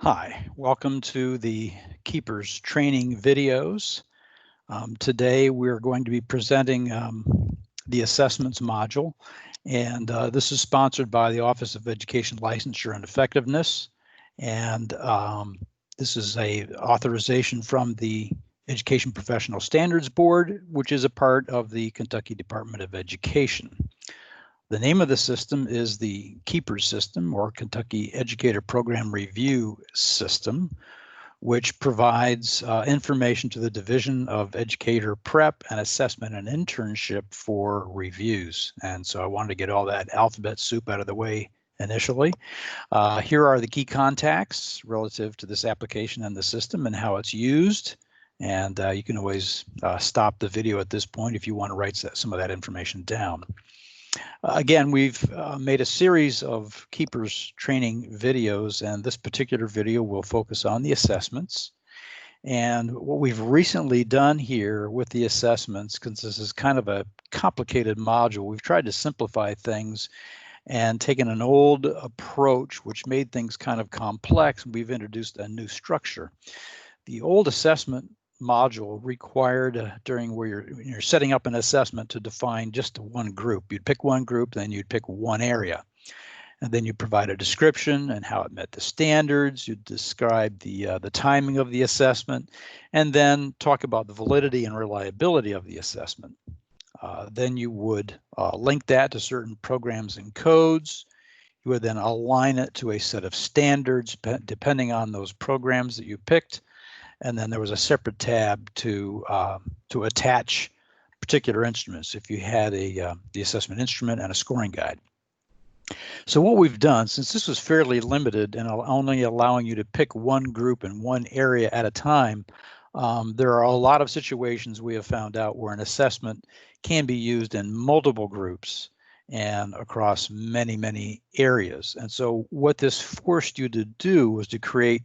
Hi, welcome to the KEPRS training videos. Today we're going to be presenting the assessments module, and this is sponsored by the Office of Education Licensure and Effectiveness, and this is a authorization from the Education Professional Standards Board, which is a part of the Kentucky Department of Education. The name of the system is the KEPRS system, or Kentucky Educator Program Review System, which provides information to the Division of Educator Prep and Assessment and Internship for reviews. And so I wanted to get all that alphabet soup out of the way initially. Here are the key contacts relative to this application and the system and how it's used. And you can always stop the video at this point if you want to write some of that information down. Again, we've made a series of KEPRS training videos, and this particular video will focus on the assessments. And what we've recently done here with the assessments, because this is kind of a complicated module, we've tried to simplify things and taken an old approach which made things kind of complex. We've introduced a new structure. The old assessment module required during where you're setting up an assessment to define just one group. You'd pick one group, then you'd pick one area. And then you provide a description and how it met the standards. You'd describe the timing of the assessment, and then talk about the validity and reliability of the assessment. Then you would link that to certain programs and codes. You would then align it to a set of standards depending on those programs that you picked. And then there was a separate tab to attach particular instruments if you had the assessment instrument and a scoring guide. So what we've done, since this was fairly limited and only allowing you to pick one group in one area at a time, there are a lot of situations we have found out where an assessment can be used in multiple groups and across many areas. And so what this forced you to do was to create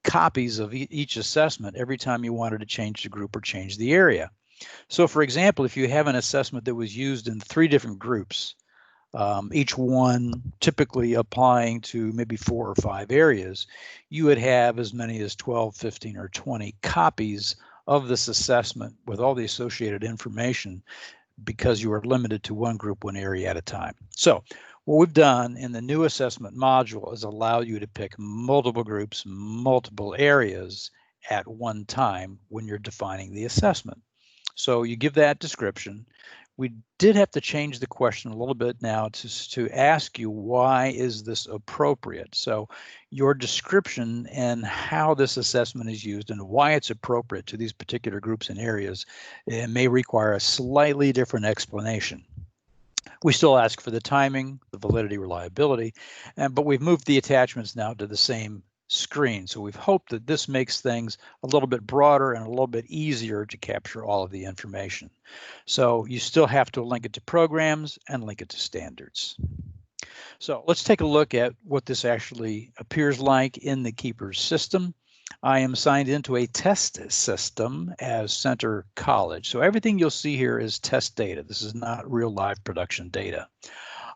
copies of each assessment every time you wanted to change the group or change the area. So for example, if you have an assessment that was used in 3 different groups, each one typically applying to maybe 4 or 5 areas, you would have as many as 12, 15, or 20 copies of this assessment with all the associated information because you are limited to one group, one area at a time. So what we've done in the new assessment module is allow you to pick multiple groups, multiple areas at one time when you're defining the assessment. So you give that description. We did have to change the question a little bit now to ask you, why is this appropriate? So your description and how this assessment is used and why it's appropriate to these particular groups and areas, it may require a slightly different explanation. We still ask for the timing, the validity, reliability, but we've moved the attachments now to the same screen. So we've hoped that this makes things a little bit broader and a little bit easier to capture all of the information. So you still have to link it to programs and link it to standards. So let's take a look at what this actually appears like in the KEPRS system. I am signed into a test system as Center College. So everything you'll see here is test data. This is not real live production data.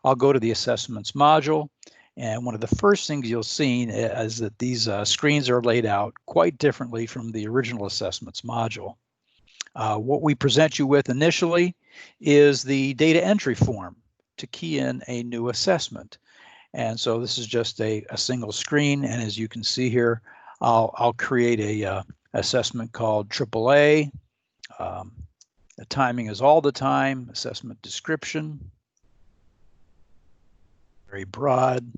I'll go to the assessments module. And one of the first things you'll see is that these screens are laid out quite differently from the original assessments module. What we present you with initially is the data entry form to key in a new assessment. And so this is just a single screen. And as you can see here, I'll create a assessment called AAA. The timing is all the time. Assessment description, very broad.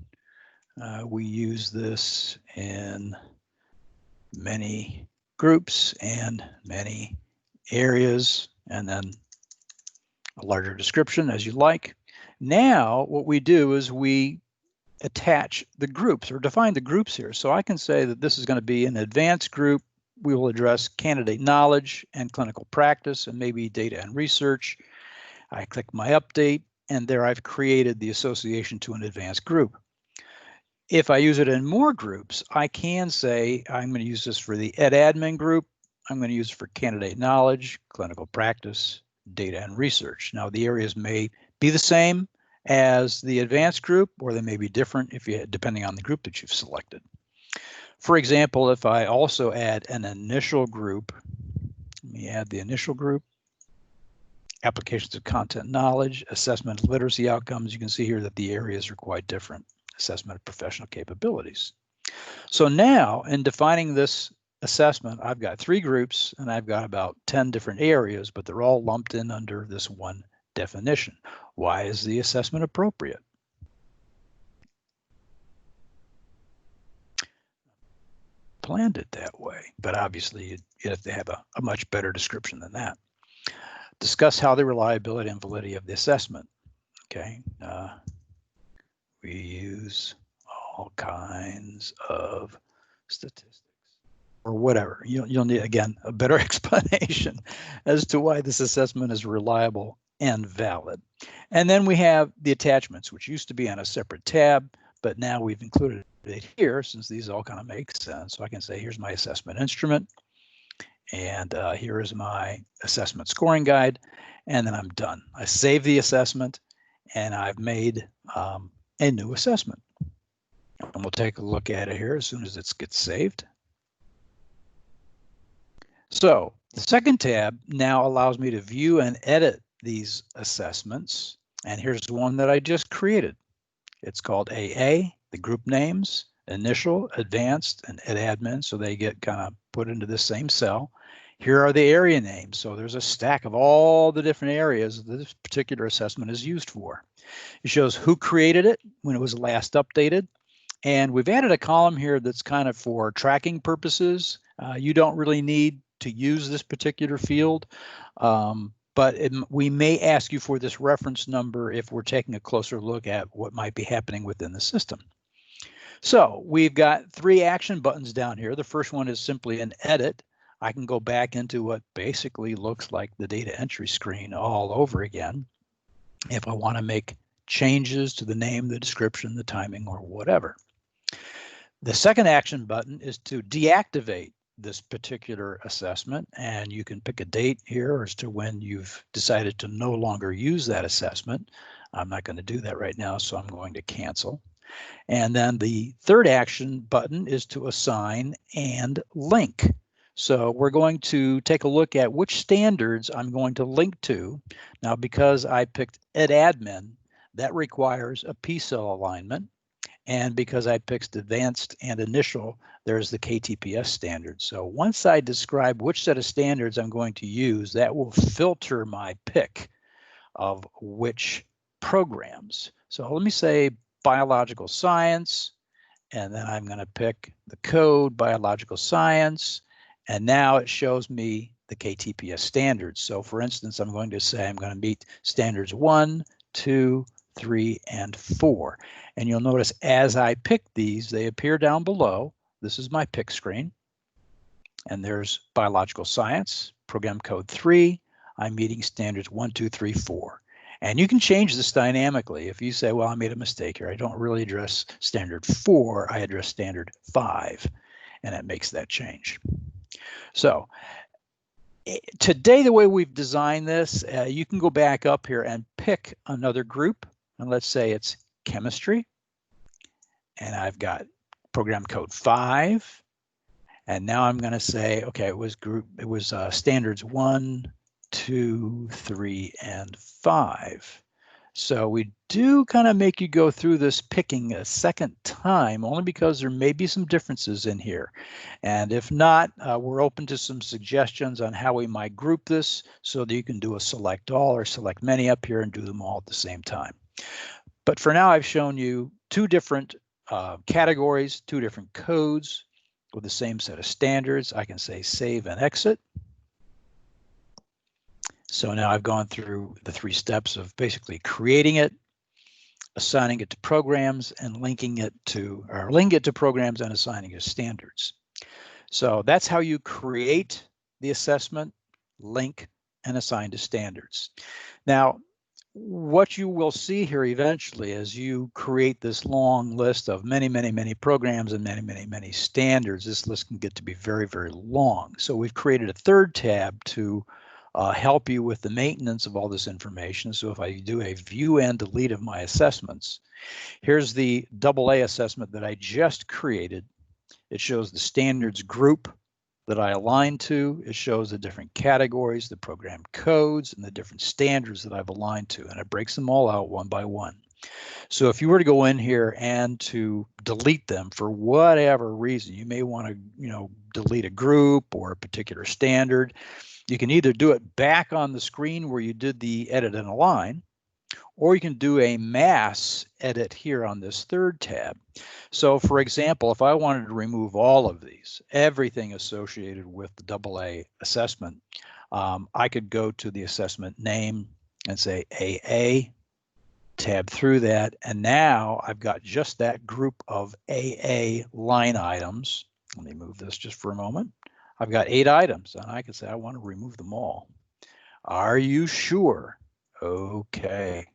We use this in many groups and many areas, and then a larger description as you like. Now what we do is we attach the groups or define the groups here. So I can say that this is going to be an advanced group. We will address candidate knowledge and clinical practice and maybe data and research. I click my update, and there I've created the association to an advanced group. If I use it in more groups, I can say I'm going to use this for the ed admin group. I'm going to use it for candidate knowledge, clinical practice, data and research. Now the areas may be the same as the advanced group, or they may be different depending on the group that you've selected. For example, if I also add an initial group, let me add the initial group, applications of content knowledge, assessment of literacy outcomes, you can see here that the areas are quite different. Assessment of professional capabilities. So now in defining this assessment, I've got 3 groups and I've got about 10 different areas, but they're all lumped in under this one definition. Why is the assessment appropriate? Planned it that way, but obviously you have to have a much better description than that. Discuss how the reliability and validity of the assessment. Okay, we use all kinds of statistics or whatever. You'll need, again, a better explanation as to why this assessment is reliable and valid. And then we have the attachments, which used to be on a separate tab, but now we've included it here since these all kind of make sense. So I can say, here's my assessment instrument, and here is my assessment scoring guide, and then I'm done. I save the assessment, and I've made a new assessment. And we'll take a look at it here as soon as it gets saved. So the second tab now allows me to view and edit these assessments. And here's the one that I just created. It's called AA, the group names, initial, advanced, and admin. So they get kind of put into the same cell. Here are the area names. So there's a stack of all the different areas that this particular assessment is used for. It shows who created it, when it was last updated. And we've added a column here that's kind of for tracking purposes. You don't really need to use this particular field, but we may ask you for this reference number if we're taking a closer look at what might be happening within the system. So we've got 3 action buttons down here. The first one is simply an edit. I can go back into what basically looks like the data entry screen all over again if I want to make changes to the name, the description, the timing, or whatever. The second action button is to deactivate this particular assessment, and you can pick a date here as to when you've decided to no longer use that assessment. I'm not going to do that right now, so I'm going to cancel. And then the third action button is to assign and link. So we're going to take a look at which standards I'm going to link to. Now, because I picked EdAdmin, that requires a P-cell alignment. And because I picked advanced and initial, there's the KTPS standard. So once I describe which set of standards I'm going to use, that will filter my pick of which programs. So let me say biological science, and then I'm going to pick the code biological science, and now it shows me the KTPS standards. So for instance, I'm going to say I'm going to meet standards 1, 2, 3, and 4. And you'll notice as I pick these, they appear down below. This is my pick screen. And there's biological science, program code 3. I'm meeting standards 1, 2, 3, 4. And you can change this dynamically. If you say, well, I made a mistake here. I don't really address standard 4. I address standard 5. And it makes that change. So today, the way we've designed this, you can go back up here and pick another group. And let's say it's chemistry. And I've got program code 5. And now I'm going to say, okay, it was standards 1, 2, 3, and 5. So we do kind of make you go through this picking a second time, only because there may be some differences in here. And if not, we're open to some suggestions on how we might group this so that you can do a select all or select many up here and do them all at the same time. But for now, I've shown you 2 different categories, 2 different codes with the same set of standards. I can say save and exit. So now I've gone through the 3 steps of basically creating it, assigning it to programs, and linking it to programs and assigning it to standards. So that's how you create the assessment, link, and assign to standards. Now, what you will see here eventually as you create this long list of many, many, many programs and many, many, many standards, this list can get to be very, very long. So we've created a 3rd tab to help you with the maintenance of all this information. So if I do a view and delete of my assessments, here's the AA assessment that I just created. It shows the standards group that I align to. It shows the different categories, the program codes, and the different standards that I've aligned to, and it breaks them all out one by one. So if you were to go in here and to delete them for whatever reason, you may want to, delete a group or a particular standard. You can either do it back on the screen where you did the edit and align, or you can do a mass edit here on this third tab. So for example, if I wanted to remove all of these, everything associated with the AA assessment, I could go to the assessment name and say AA, tab through that, and now I've got just that group of AA line items. Let me move this just for a moment. I've got 8 items, and I can say I want to remove them all. Are you sure? Okay.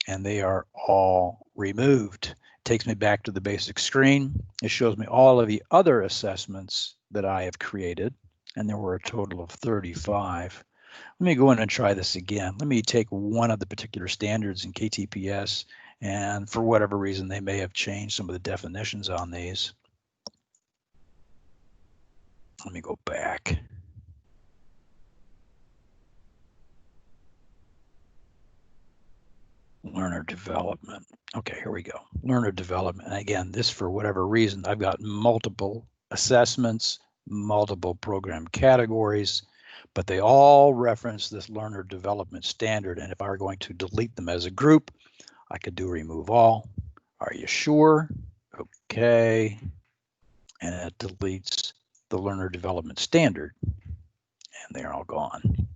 And they are all removed. Takes me back to the basic screen. It shows me all of the other assessments that I have created, and there were a total of 35. Let me go in and try this again. Let me take one of the particular standards in KTPS, and for whatever reason, they may have changed some of the definitions on these. Let me go back. Learner development. Okay, here we go. Learner development. And again, this, for whatever reason, I've got multiple assessments, multiple program categories, but they all reference this learner development standard. And if I were going to delete them as a group, I could do remove all. Are you sure? Okay. And it deletes the learner development standard, and they're all gone.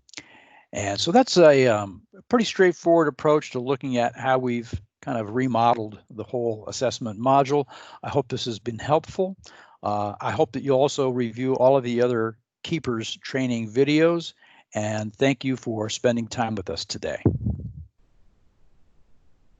And so that's a pretty straightforward approach to looking at how we've kind of remodeled the whole assessment module. I hope this has been helpful. I hope that you also review all of the other KEPRS training videos, and thank you for spending time with us today.